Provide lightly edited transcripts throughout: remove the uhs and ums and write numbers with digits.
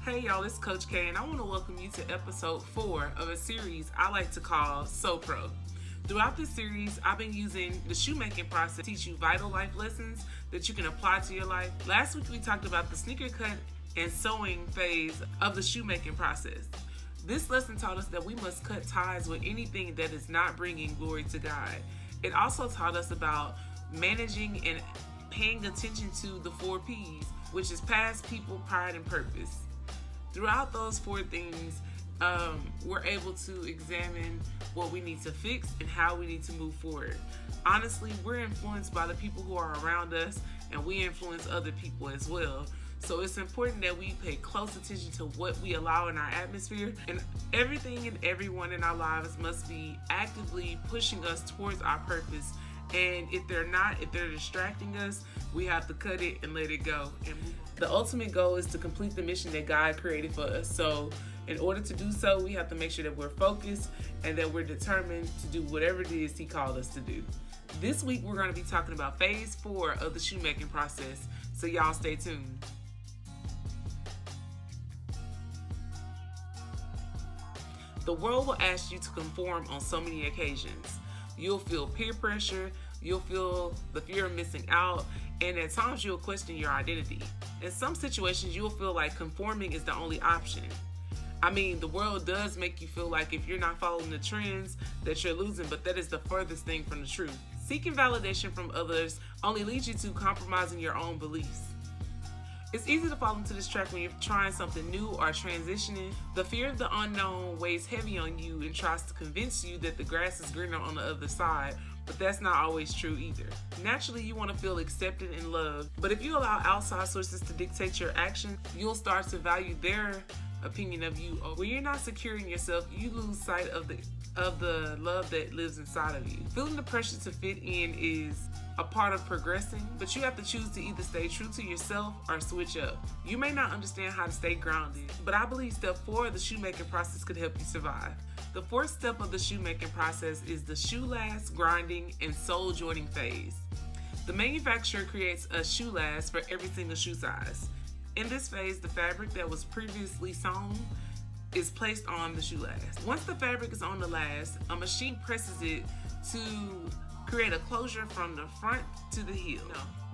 Hey y'all, it's Coach K, and I want to welcome you to episode 4 of a series I like to call S.O.P.R.O. Throughout this series, I've been using the shoemaking process to teach you vital life lessons that you can apply to your life. Last week we talked about the sneaker cut and sewing phase of the shoemaking process. This lesson taught us that we must cut ties with anything that is not bringing glory to God. It also taught us about managing and paying attention to the 4 P's, which is past, people, pride, and purpose. Throughout those 4 things, we're able to examine what we need to fix and how we need to move forward. Honestly, we're influenced by the people who are around us, and we influence other people as well. So it's important that we pay close attention to what we allow in our atmosphere, and everything and everyone in our lives must be actively pushing us towards our purpose. And if they're distracting us, we have to cut it and let it go. And the ultimate goal is to complete the mission that God created for us. So in order to do so, we have to make sure that we're focused and that we're determined to do whatever it is He called us to do. This week, we're going to be talking about phase 4 of the shoemaking process. So y'all stay tuned. The world will ask you to conform on so many occasions. You'll feel peer pressure, you'll feel the fear of missing out, and at times you'll question your identity. In some situations, you'll feel like conforming is the only option. I mean, the world does make you feel like if you're not following the trends, that you're losing, but that is the furthest thing from the truth. Seeking validation from others only leads you to compromising your own beliefs. It's easy to fall into this trap when you're trying something new or transitioning. The fear of the unknown weighs heavy on you and tries to convince you that the grass is greener on the other side, but that's not always true either. Naturally, you want to feel accepted and loved, but if you allow outside sources to dictate your actions, you'll start to value their opinion of you. When you're not secure in yourself, you lose sight of the love that lives inside of you. Feeling the pressure to fit in is a part of progressing, but you have to choose to either stay true to yourself or switch up. You may not understand how to stay grounded, but I believe step 4 of the shoemaking process could help you survive. The 4th step of the shoemaking process is the shoe last, grinding, and sole joining phase. The manufacturer creates a shoe last for every single shoe size. In this phase, the fabric that was previously sewn is placed on the shoe last. Once the fabric is on the last, a machine presses it to create a closure from the front to the heel.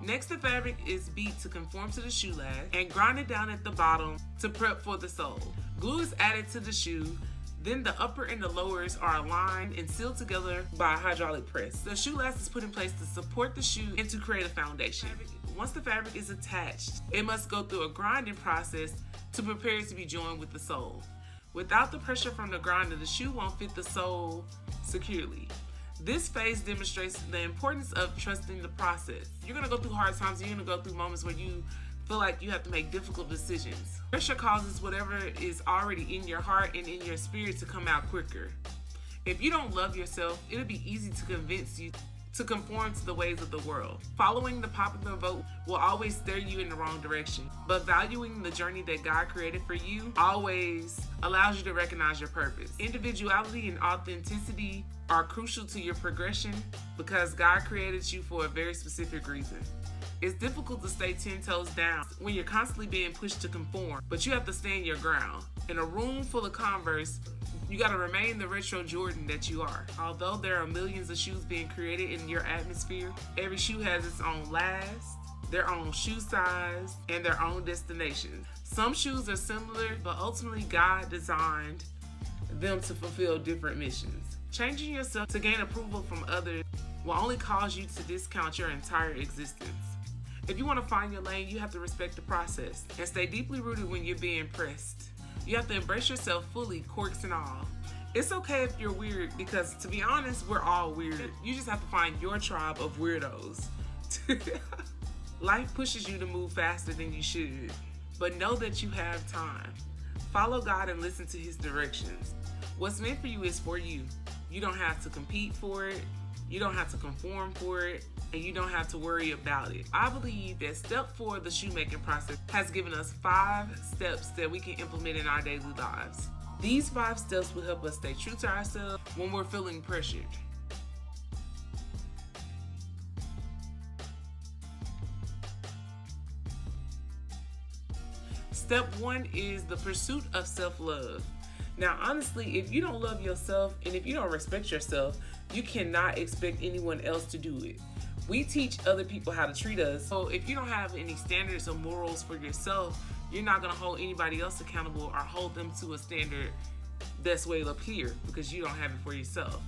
Next, the fabric is beat to conform to the shoe last and grinded down at the bottom to prep for the sole. Glue is added to the shoe. Then the upper and the lowers are aligned and sealed together by a hydraulic press. The shoe last is put in place to support the shoe and to create a foundation. Once the fabric is attached, it must go through a grinding process to prepare it to be joined with the sole. Without the pressure from the grinder, the shoe won't fit the sole securely. This phase demonstrates the importance of trusting the process. You're going to go through hard times, you're going to go through moments where you feel like you have to make difficult decisions. Pressure causes whatever is already in your heart and in your spirit to come out quicker. If you don't love yourself, it'll be easy to convince you to conform to the ways of the world. Following the popular vote will always steer you in the wrong direction, but valuing the journey that God created for you always allows you to recognize your purpose. Individuality and authenticity are crucial to your progression because God created you for a very specific reason. It's difficult to stay 10 toes down when you're constantly being pushed to conform, but you have to stand your ground. In a room full of Converse, you got to remain the retro Jordan that you are. Although there are millions of shoes being created in your atmosphere, every shoe has its own last, their own shoe size, and their own destination. Some shoes are similar, but ultimately God designed them to fulfill different missions. Changing yourself to gain approval from others will only cause you to discount your entire existence. If you want to find your lane, you have to respect the process and stay deeply rooted when you're being pressed. You have to embrace yourself fully, quirks and all. It's okay if you're weird because, to be honest, we're all weird. You just have to find your tribe of weirdos. Life pushes you to move faster than you should, but know that you have time. Follow God and listen to His directions. What's meant for you is for you. You don't have to compete for it. You don't have to conform for it, and you don't have to worry about it. I believe that step 4 of the shoemaking process has given us 5 steps that we can implement in our daily lives. These 5 steps will help us stay true to ourselves when we're feeling pressured. Step 1 is the pursuit of self-love. Now, honestly, if you don't love yourself and if you don't respect yourself, you cannot expect anyone else to do it. We teach other people how to treat us. So if you don't have any standards or morals for yourself, you're not going to hold anybody else accountable or hold them to a standard that's way up here because you don't have it for yourself.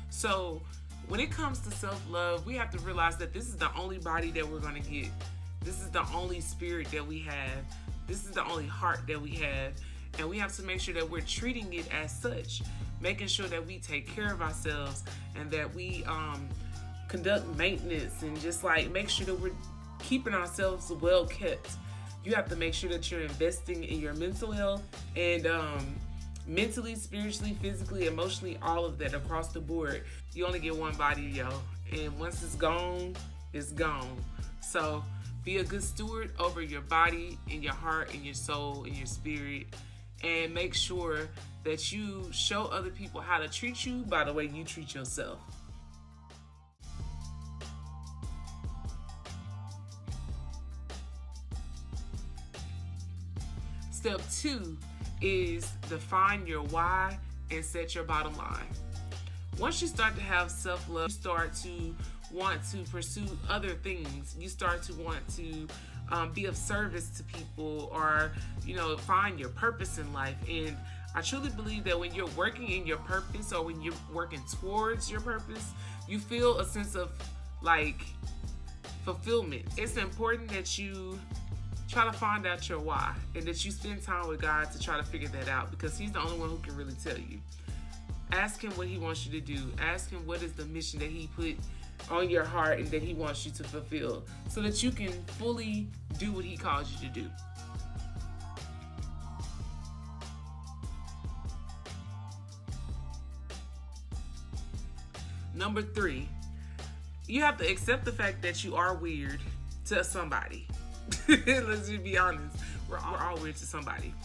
So when it comes to self-love, we have to realize that this is the only body that we're going to get. This is the only spirit that we have. This is the only heart that we have. And we have to make sure that we're treating it as such, making sure that we take care of ourselves and that we conduct maintenance and just like make sure that we're keeping ourselves well kept. You have to make sure that you're investing in your mental health and mentally, spiritually, physically, emotionally, all of that across the board. You only get one body, yo. And once it's gone, it's gone. So be a good steward over your body and your heart and your soul and your spirit. And make sure that you show other people how to treat you by the way you treat yourself. Step 2 is define your why and set your bottom line. Once you start to have self-love, you start to want to pursue other things. You start to want to be of service to people or, find your purpose in life. And I truly believe that when you're working in your purpose or when you're working towards your purpose, you feel a sense of fulfillment. It's important that you try to find out your why and that you spend time with God to try to figure that out because He's the only one who can really tell you. Ask Him what He wants you to do. Ask Him what is the mission that He put on your heart and that He wants you to fulfill so that you can fully do what He calls you to do. Number 3, you have to accept the fact that you are weird to somebody. Let's just be honest. We're all weird to somebody.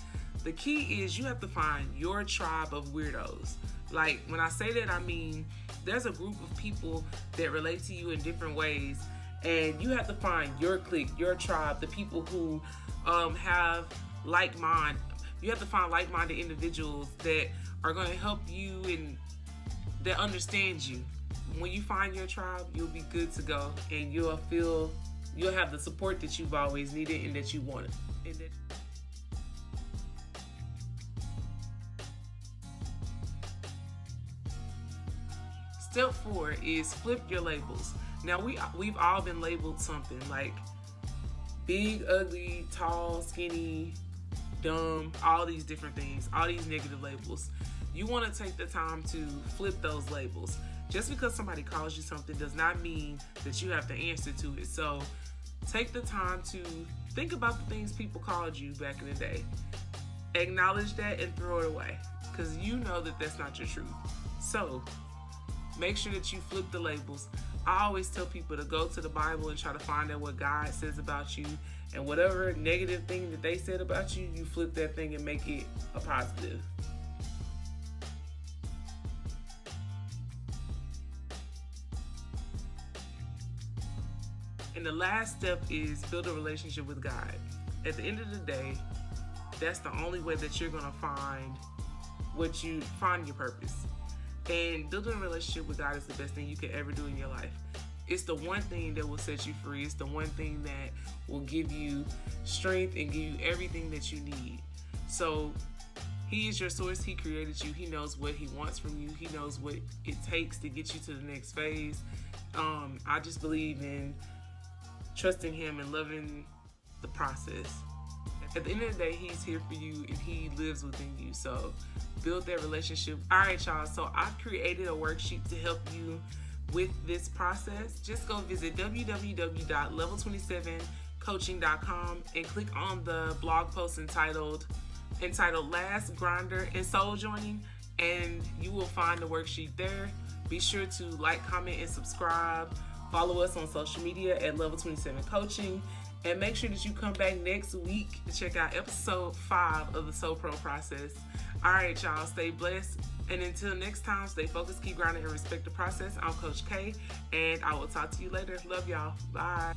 The key is you have to find your tribe of weirdos. Like, when I say that, I mean there's a group of people that relate to you in different ways, and you have to find your clique, your tribe, the people who have like mind. You have to find like-minded individuals that are going to help you and that understand you. When you find your tribe, you'll be good to go, and you'll have the support that you've always needed and that you wanted. Step 4 is flip your labels. Now we've all been labeled something like big, ugly, tall, skinny, dumb, all these different things, all these negative labels. You want to take the time to flip those labels. Just because somebody calls you something does not mean that you have to answer to it. So take the time to think about the things people called you back in the day. Acknowledge that and throw it away because you know that that's not your truth. So make sure that you flip the labels. I always tell people to go to the Bible and try to find out what God says about you, and whatever negative thing that they said about you, you flip that thing and make it a positive. And the last step is build a relationship with God. At the end of the day, that's the only way that you're gonna find your purpose. And building a relationship with God is the best thing you could ever do in your life. It's the one thing that will set you free. It's the one thing that will give you strength and give you everything that you need. So He is your source. He created you. He knows what He wants from you. He knows what it takes to get you to the next phase. I just believe in trusting Him and loving the process. At the end of the day, He's here for you and He lives within you. So build that relationship. All right, y'all. So I've created a worksheet to help you with this process. Just go visit www.level27coaching.com and click on the blog post entitled Last Grinder and Soul Joining, and you will find the worksheet there. Be sure to like, comment, and subscribe. Follow us on social media at Level 27 Coaching. And make sure that you come back next week to check out episode 5 of the S.O.P.R.O process. All right, y'all. Stay blessed. And until next time, stay focused, keep grinding, and respect the process. I'm Coach K, and I will talk to you later. Love y'all. Bye.